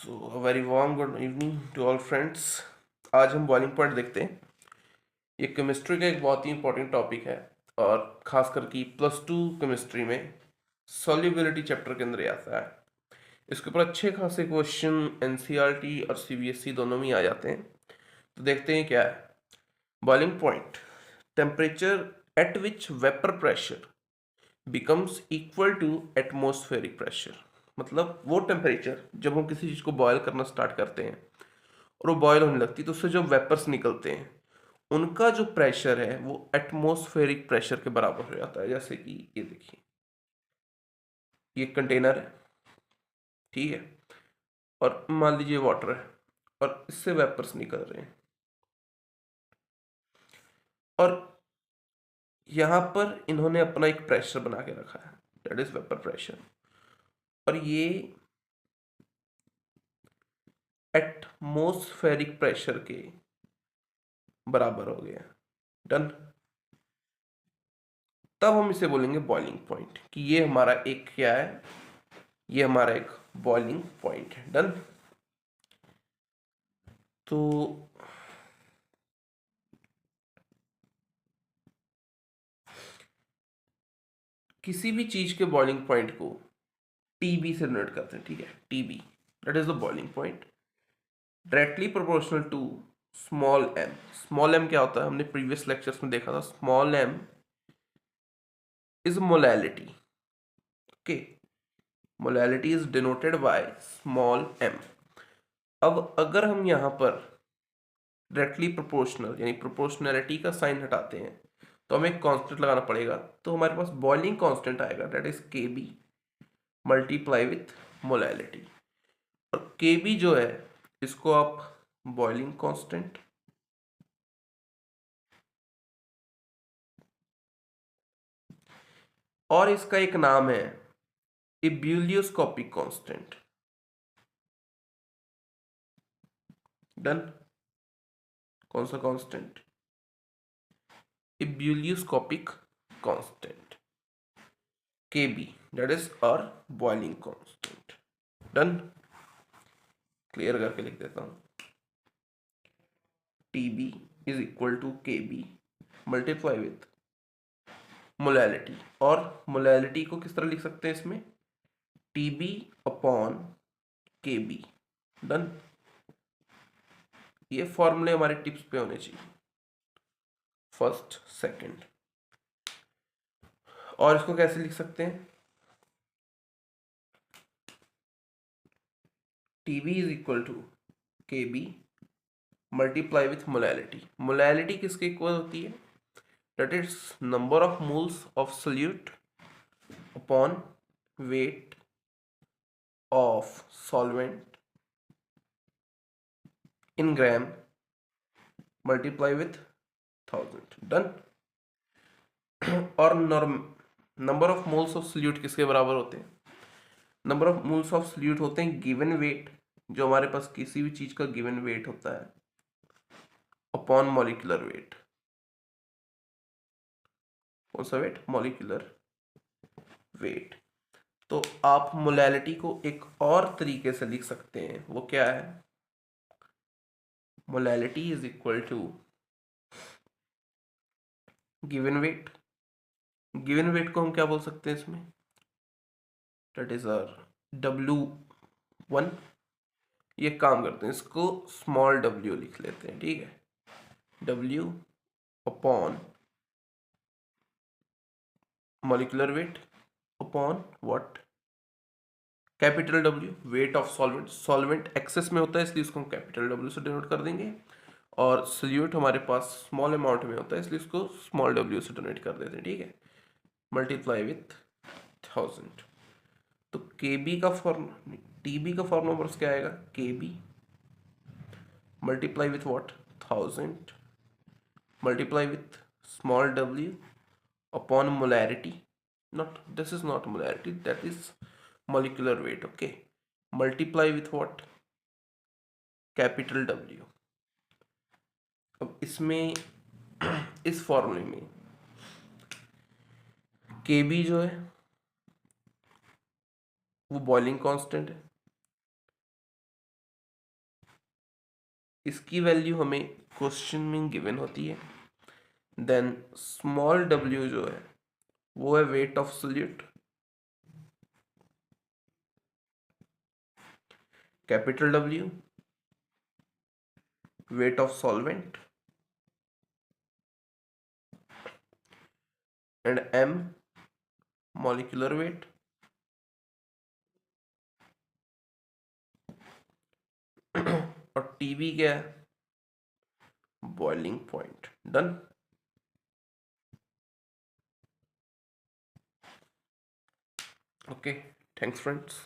So very warm good evening to all friends. आज हम boiling point देखते हैं। ये केमिस्ट्री का एक बहुत ही इंपॉर्टेंट टॉपिक है और खासकर कि +2 केमिस्ट्री में सॉल्युबिलिटी चैप्टर के अंदर ही आता है। इसके ऊपर अच्छे खासे क्वेश्चन एनसीईआरटी और सीबीएसई दोनों में ही आ जाते हैं। तो देखते हैं क्या है। Boiling point, temperature at which vapour pressure becomes equal to atmospheric pressure. मतलब वो टेम्परेचर जब हम किसी चीज़ को बॉयल करना स्टार्ट करते हैं और वो बॉयल होने लगती है तो उससे जो वेपर्स निकलते हैं उनका जो प्रेशर है वो एटमॉस्फेरिक प्रेशर के बराबर हो जाता है। जैसे कि ये देखिए, ये कंटेनर है, ठीक है, और मान लीजिए वाटर है और इससे वेपर्स निकल रहे हैं और यहाँ पर इन्होंने अपना एक प्रेशर बना के रखा है, दैट इज वेपर प्रेशर। और ये एटमॉस्फेरिक प्रेशर के बराबर हो गया। डन। तब हम इसे बोलेंगे बॉइलिंग पॉइंट कि ये हमारा एक क्या है, ये हमारा एक बॉइलिंग पॉइंट है। डन। तो किसी भी चीज के बॉइलिंग पॉइंट को टीबी से डिनोट करते हैं, ठीक है। TB that is the boiling point directly proportional to small m. Small m क्या होता है, हमने प्रीवियस लेक्चर्स में देखा था। Small m is molality. Okay, molality is denoted by small m. अब अगर हम यहाँ पर डायरेक्टली प्रोपोर्शनल यानी प्रोपोर्शनैलिटी का साइन हटाते हैं तो हमें एक कांस्टेंट लगाना पड़ेगा। तो हमारे पास बॉइलिंग कांस्टेंट आएगा, दैट इज के बी मल्टीप्लाई विथ मोलैलिटी। और के बी जो है इसको आप बॉइलिंग कांस्टेंट और इसका एक नाम है इब्यूलियोस्कोपिक कांस्टेंट। डन। कौन सा कांस्टेंट? इब्यूलियोस्कोपिक कांस्टेंट के बी, दैट इज और बॉइलिंग कांस्टेंट। डन। क्लियर करके लिख देता हूं। TB is equal to K B multiply with molality. और मोलैलिटी को किस तरह लिख सकते हैं इसमें? टीबी अपॉन के बी। डन। ये फॉर्मूले हमारे टिप्स पे होने चाहिए, फर्स्ट सेकंड। और इसको कैसे लिख सकते हैं? TB is equal to K B multiply with molality. Molality किसके इक्वल होती है? That is number of moles of solute upon weight of solvent in gram multiply with 1000। Done. और number of moles of solute किसके बराबर होते हैं? Number of moles of solute होते हैं गिवन वेट, जो हमारे पास किसी भी चीज का गिवन वेट होता है, अपॉन मॉलिक्यूलर वेट। कौन सा वेट? Molecular weight. तो आप मोलैलिटी को एक और तरीके से लिख सकते हैं, वो क्या है? Molality is equal to given weight. Given weight को हम क्या बोल सकते हैं इसमें? That is or W1। ये काम करते हैं, इसको स्मॉल w लिख लेते हैं, ठीक है। W upon molecular weight upon what? Capital W, weight of solvent. Solvent excess में होता है इसलिए इसको हम कैपिटल W से डिनोट कर देंगे, और सोल्यूट हमारे पास स्मॉल अमाउंट में होता है इसलिए इसको स्मॉल w से डिनोट कर देते हैं, ठीक है। Multiply with 1000। तो kb का फॉर्म, tb का फॉर्मूला क्या आएगा? kb multiply with what? 1000 multiply with small w upon molarity. Not, this is not molarity, that is molecular weight. Okay, multiply with what? Capital W। अब इसमें इस फॉर्मूले में Kb जो है वो बॉइलिंग कांस्टेंट है, इसकी वैल्यू हमें क्वेश्चन में गिवन होती है। देन स्मॉल w जो है वो है weight of solute. Capital W weight of solvent and m molecular weight. और TB क्या है? Boiling point. Done. Okay, thanks friends.